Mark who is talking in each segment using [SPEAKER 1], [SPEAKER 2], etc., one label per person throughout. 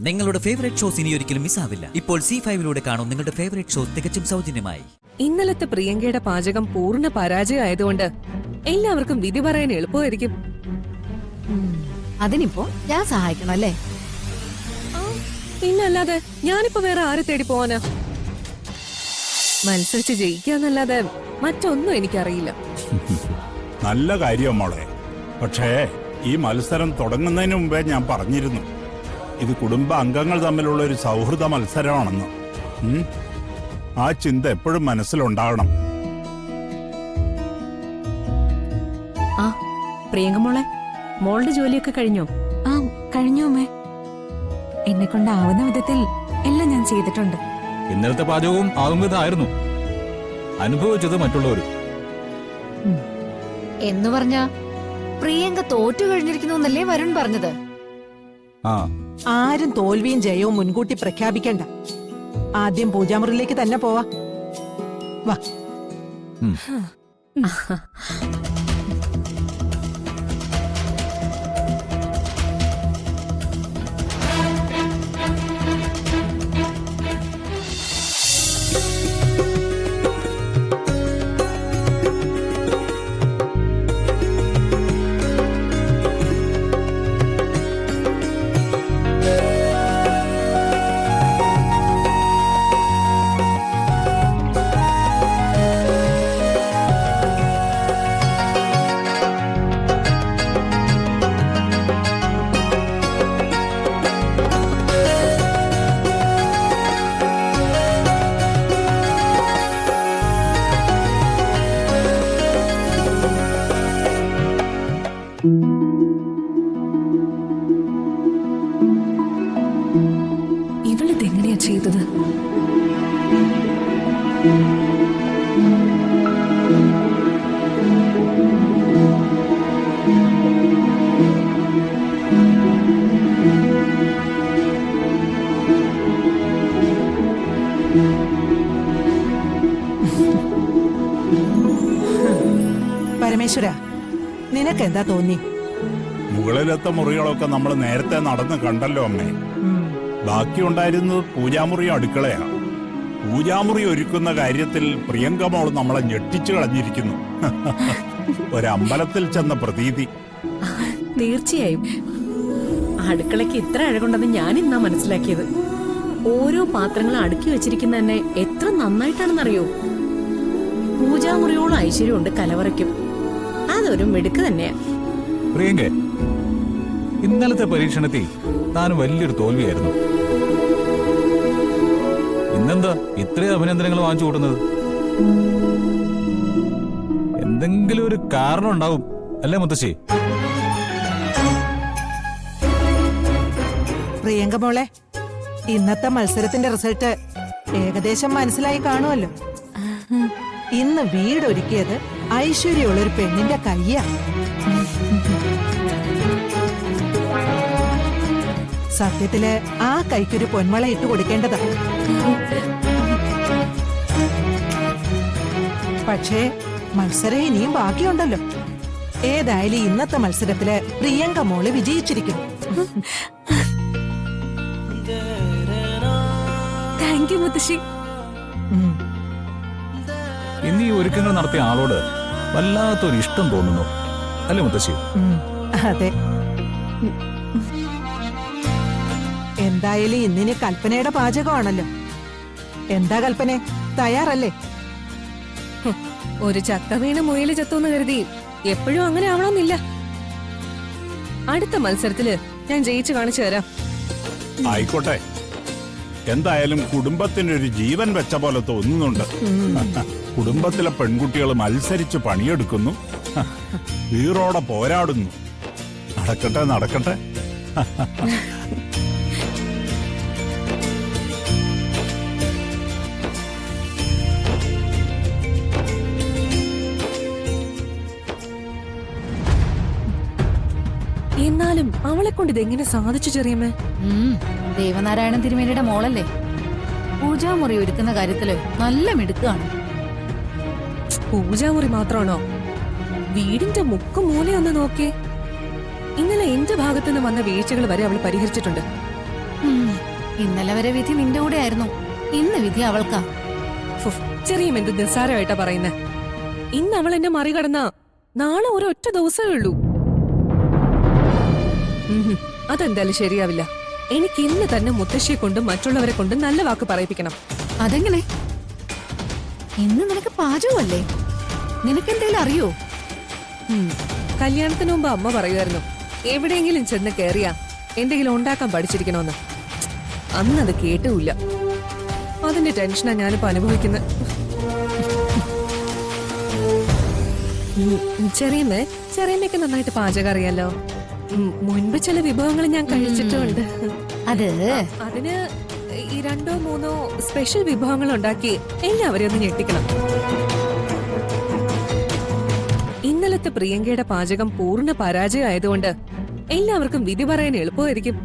[SPEAKER 1] നിങ്ങളുടെ favourite shows ഇനി ഒരിക്കലും മിസ്സാവില്ല. ഇപ്പോൾ C5 കാണും നിങ്ങളുടെ ഫേവറേറ്റ് ഷോസ് തികച്ചും സൗജന്യമായി.
[SPEAKER 2] ഇന്നലത്തെ പ്രിയങ്കയുടെ പാചകം പൂർണ്ണ പരാജയമായതുകൊണ്ട് എല്ലാവർക്കും വിധി പറയാൻ എളുപ്പമായിരിക്കും.
[SPEAKER 3] അതിനിപ്പോ ഞാൻ സഹായിക്കണം അല്ലേ?
[SPEAKER 2] പിന്നല്ലാതെ ഞാനിപ്പോ വേറെ ആരെ തേടി പോവാനാ? മത്സരിച്ച് ജയിക്കാന്നല്ലാതെ മറ്റൊന്നും എനിക്കറിയില്ല.
[SPEAKER 4] നല്ല കാര്യം മോളെ. പക്ഷേ ഈ മത്സരം തുടങ്ങുന്നതിന് മുമ്പേ ഞാൻ പറഞ്ഞിരുന്നു, ഇത് കുടുംബ അംഗങ്ങൾ തമ്മിലുള്ള ഒരു സൗഹൃദ മത്സരമാണെന്ന്. ആ ചിന്ത എപ്പോഴും മനസ്സിലുണ്ടാകണം.
[SPEAKER 5] ആ പ്രിയങ്ക മോളെ, മോളുടെ ജോലിയൊക്കെ കഴിഞ്ഞോ?
[SPEAKER 3] ആ കഴിഞ്ഞു അമ്മേ. എന്നെ കൊണ്ടാവുന്ന വിധത്തിൽ എല്ലാം ഞാൻ ചെയ്തിട്ടുണ്ട്.
[SPEAKER 6] ഇന്നലത്തെ പാചകവും ആകും വിധമായിരുന്നു. അനുഭവിച്ചത് മറ്റുള്ളവർ
[SPEAKER 3] എന്ന് പറഞ്ഞ പ്രിയങ്ക തോറ്റു കഴിഞ്ഞിരിക്കുന്നു എന്നല്ലേ വരുൺ പറഞ്ഞത്?
[SPEAKER 7] ആരും തോൽവിയും ജയവും മുൻകൂട്ടി പ്രഖ്യാപിക്കണ്ട. ആദ്യം പൂജാമുറിയിലേക്ക് തന്നെ പോവാ. വാ.
[SPEAKER 2] ഇവളിതെങ്ങനെയാ ചെയ്തത്?
[SPEAKER 7] പരമേശ്വര, നിനക്കെന്താ തോന്നി?
[SPEAKER 4] മുകളിലത്തെ മുറികളൊക്കെ നമ്മൾ നേരത്തെ നടന്ന് കണ്ടല്ലോ അമ്മേ. ബാക്കിയുണ്ടായിരുന്നത് പൂജാമുറിയും അടുക്കളയാ. പൂജാമുറി ഒരുക്കുന്ന കാര്യത്തിൽ പ്രിയങ്ക മോൾ നമ്മളെ ഞെട്ടിച്ചു കളഞ്ഞിരിക്കുന്നു. ഒരമ്പലത്തിൽ ചെന്ന പ്രതീതി.
[SPEAKER 5] തീർച്ചയായും അടുക്കളയ്ക്ക് ഇത്ര അഴകുണ്ടെന്ന് ഞാൻ ഇന്നാ മനസ്സിലാക്കിയത്. ഓരോ പാത്രങ്ങളും അടുക്കി വെച്ചിരിക്കുന്ന തന്നെ എത്ര നന്നായിട്ടാണെന്നറിയോ? പൂജാമുറിയോളം ഐശ്വര്യമുണ്ട് കലവറയ്ക്കും. അതൊരു മിടുക്ക് തന്നെയാ.
[SPEAKER 6] പ്രിയങ്കേ, ഇന്നലത്തെ പരീക്ഷണത്തിൽ താൻ വലിയൊരു തോൽവിയായിരുന്നു. ഇന്നെന്താ ഇത്രയും അഭിനന്ദനങ്ങൾ വാങ്ങിച്ചു കൂട്ടുന്നത്? എന്തെങ്കിലും ഒരു കാരണം ഉണ്ടാവും അല്ലേ മുത്തശ്ശി?
[SPEAKER 7] പ്രിയങ്ക മോളെ, ഇന്നത്തെ മത്സരത്തിന്റെ റിസൾട്ട് ഏകദേശം മനസ്സിലായി കാണുമല്ലോ. ഇന്ന് വീടൊരുക്കിയത് ഐശ്വര്യമുള്ള ഒരു പെണ്ണിന്റെ കയ്യാ. സത്യത്തില് ആ കൈക്കൊരു പൊന്മള ഇട്ട് കൊടുക്കേണ്ടതാ. പക്ഷേ മത്സരം ഇനിയും ബാക്കിയുണ്ടല്ലോ. ഏതായാലും ഇന്നത്തെ മത്സരത്തില് പ്രിയങ്ക മോള് വിജയിച്ചിരിക്കുന്നു.
[SPEAKER 2] താങ്ക് യു മുത്തശ്ശി.
[SPEAKER 6] ഇന്ന് ഈ ഒരുക്കങ്ങൾ നടത്തിയ ആളോട് വല്ലാത്തൊരു ഇഷ്ടം തോന്നുന്നു അല്ലേ മുത്തശ്ശി?
[SPEAKER 7] അതെ. എന്തായാലും ഇന്നിന് കൽപ്പനയുടെ പാചകമാണല്ലോ. എന്താ കൽപ്പന, തയ്യാറല്ലേ?
[SPEAKER 2] ഒരു ചക്ക വീണ് മുയല് ചത്തോന്ന് കരുതി എപ്പോഴും അങ്ങനെ ആവണമെന്നില്ല. അടുത്ത മത്സരത്തില് ഞാൻ ജയിച്ചു കാണിച്ചു തരാം.
[SPEAKER 4] ആയിക്കോട്ടെ. എന്തായാലും കുടുംബത്തിനൊരു ജീവൻ വെച്ച പോലെ തോന്നുന്നുണ്ട്. കുടുംബത്തിലെ പെൺകുട്ടികൾ മത്സരിച്ച് പണിയെടുക്കുന്നു, വീറോടെ പോരാടുന്നു. നടക്കട്ടെ നടക്കട്ടെ.
[SPEAKER 2] എന്നാലും അവളെ കൊണ്ട് ഇതെങ്ങനെ സാധിച്ചു ചെറിയമ്മേ?
[SPEAKER 3] ദേവനാരായണൻ തിരുമേനിയുടെ മോളല്ലേ. പൂജാമുറി ഒരുക്കുന്ന കാര്യത്തില് നല്ല മിടുക്കാണ്.
[SPEAKER 2] പൂജാമുറി മാത്രമാണോ? വീടിന്റെ മുക്കും മൂലയൊന്ന് നോക്കേ. ഇന്നലെ എന്റെ ഭാഗത്തുനിന്ന് വന്ന വീഴ്ചകൾ വരെ അവൾ പരിഹരിച്ചിട്ടുണ്ട്.
[SPEAKER 8] ഇന്നലെ വരെ വിധി നിന്റെ കൂടെ ആയിരുന്നു, ഇന്ന് വിധി അവൾക്കാ.
[SPEAKER 2] ചെറിയ എന്ത് നിസ്സാരമായിട്ടാ പറയുന്നേ. ഇന്ന് അവൾ എന്നെ മറികടന്ന നാളെ ഒരൊറ്റ ദിവസമേ ഉള്ളൂ. അതെന്തായാലും ശരിയാവില്ല. എനിക്ക് ഇന്ന് തന്നെ മുത്തശ്ശിയെ കൊണ്ടും മറ്റുള്ളവരെ കൊണ്ടും നല്ല വാക്ക് പറയിപ്പിക്കണം.
[SPEAKER 8] അതെങ്ങനെ? ഇന്ന് നിനക്ക് പാചകമല്ലേ? നിനക്കെന്തേലും അറിയോ?
[SPEAKER 2] കല്യാണത്തിന് മുമ്പ് അമ്മ പറയുമായിരുന്നു, എവിടെയെങ്കിലും ചെന്ന് കയറിയാ എന്തെങ്കിലും ഉണ്ടാക്കാൻ പഠിച്ചിരിക്കണോന്ന്. അന്നത് കേട്ടുമില്ല. അതിന്റെ ടെൻഷനാ ഞാനിപ്പോ അനുഭവിക്കുന്നത്. ചെറിയമ്മയ്ക്ക് നന്നായിട്ട് പാചകം അറിയാലോ. മുൻപ് ചില വിഭവങ്ങൾ ഞാൻ കഴിച്ചിട്ടുമുണ്ട്. അതിന് ഈ 2-3 സ്പെഷ്യൽ വിഭവങ്ങൾ ഉണ്ടാക്കി എല്ലാവരെയും ഒന്ന് ഞെട്ടിക്കണം. ഇന്നലത്തെ പ്രിയങ്കയുടെ പാചകം പൂർണ്ണ പരാജയമായതുകൊണ്ട് എല്ലാവർക്കും വിധി പറയാൻ എളുപ്പമായിരിക്കും.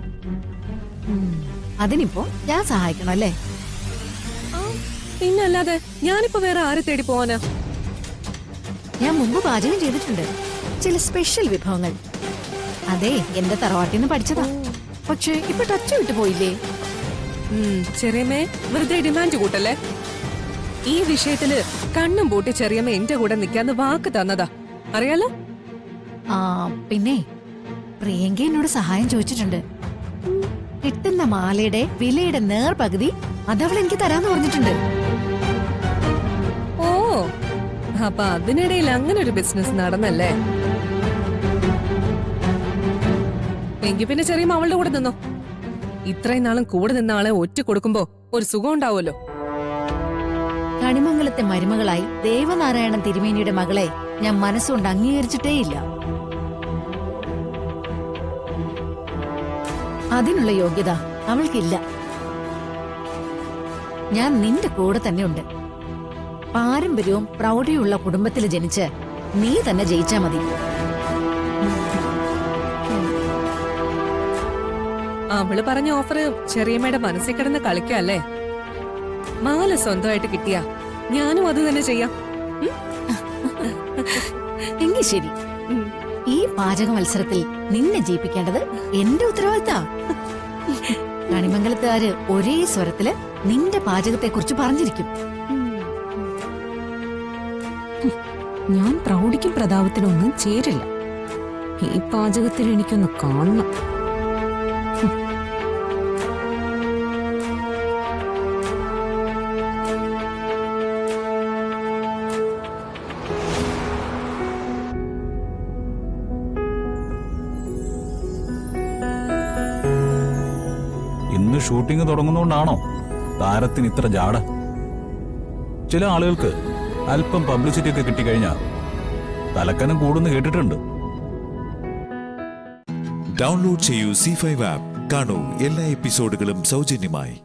[SPEAKER 8] അതിനിപ്പോ ഞാൻ സഹായിക്കണം അല്ലേ?
[SPEAKER 2] പിന്നല്ലാതെ ഞാനിപ്പോ വേറെ ആരെ തേടി പോവാനാ?
[SPEAKER 8] ഞാൻ മുമ്പ് പാചകം ചെയ്തിട്ടുണ്ട്, ചില സ്പെഷ്യൽ വിഭവങ്ങൾ. അതെ, എന്റെ തറവാട്ടിൽ നിന്ന് പഠിച്ചതാ. പക്ഷെ ഇപ്പൊ ടച്ച് വിട്ടു പോയില്ലേ?
[SPEAKER 2] ചെറിയമ്മേ, വെറുതെ ഡിമാൻഡ് കൂട്ടല്ലേ. ഈ വിഷയത്തില് കണ്ണും പൂട്ടി ചെറിയമ്മ എന്റെ കൂടെ നിൽക്കാന്ന് വാക്ക് തന്നതാ, അറിയാലോ.
[SPEAKER 8] പിന്നെ പ്രിയങ്ക എന്നോട് സഹായം ചോദിച്ചിട്ടുണ്ട്. കിട്ടുന്ന മാലയുടെ വിലയുടെ നേർപകുതി അതവൾ എനിക്ക് തരാന്ന് പറഞ്ഞിട്ടുണ്ട്.
[SPEAKER 2] ഓ, അപ്പൊ അതിനിടയിൽ അങ്ങനെ ഒരു ബിസിനസ് നടന്നല്ലേ? എങ്കിൽ പിന്നെ ചെറിയമ്മ അവളുടെ കൂടെ നിന്നോ. ഇത്രയും നാളും കൂടെ നിന്ന ആളെ ഒറ്റ കൊടുക്കുമ്പോ ഒരു സുഖം ഉണ്ടാവുമല്ലോ.
[SPEAKER 8] കണിമംഗലത്തെ മരുമകളായി ദേവനാരായണൻ തിരുമേനിയുടെ മകളെ ഞാൻ മനസ്സുകൊണ്ട് അംഗീകരിച്ചിട്ടേയില്ല. അതിനുള്ള യോഗ്യത അവൾക്കില്ല. ഞാൻ നിന്റെ കൂടെ തന്നെ ഉണ്ട്. പാരമ്പര്യവും പ്രൗഢിയുള്ള കുടുംബത്തിൽ ജനിച്ച് നീ തന്നെ ജയിച്ചാ മതി.
[SPEAKER 2] അവള് പറഞ്ഞ ഓഫർ ചെറിയമ്മയുടെ മനസ്സിൽ കിടന്ന് കളിക്കല്ലേ. മാല സ്വന്തമായിട്ട് കിട്ടിയാ ഞാനും അത് തന്നെ ചെയ്യാം.
[SPEAKER 8] എങ്കിൽ ശരി, ഈ പാചക മത്സരത്തിൽ നിന്നെ ജയിപ്പിക്കേണ്ടത് എന്റെ ഉത്തരവാദിത്താ. കണിമംഗലത്തുകാര് ഒരേ സ്വരത്തില് നിന്റെ പാചകത്തെ കുറിച്ച് പറഞ്ഞിരിക്കും.
[SPEAKER 3] ഞാൻ പ്രൗഢിക്കും പ്രതാപത്തിനൊന്നും ചേരില്ല. ഈ പാചകത്തിൽ എനിക്കൊന്ന് കാണണം.
[SPEAKER 6] ഇന്ന് ഷൂട്ടിംഗ് തുടങ്ങുന്നോണ്ടാണോ താരത്തിന് ഇത്ര ജാട? ചില ആളുകൾക്ക് അല്പം പബ്ലിസിറ്റി ഒക്കെ കിട്ടിക്കഴിഞ്ഞാൽ തലക്കനം കൂടുന്നു കേട്ടിട്ടുണ്ട്.
[SPEAKER 9] ഡൗൺലോഡ് ചെയ്യൂ C5 ആപ്പ്. കാണൂ എല്ലാ എപ്പിസോഡുകളും സൗജന്യമായി.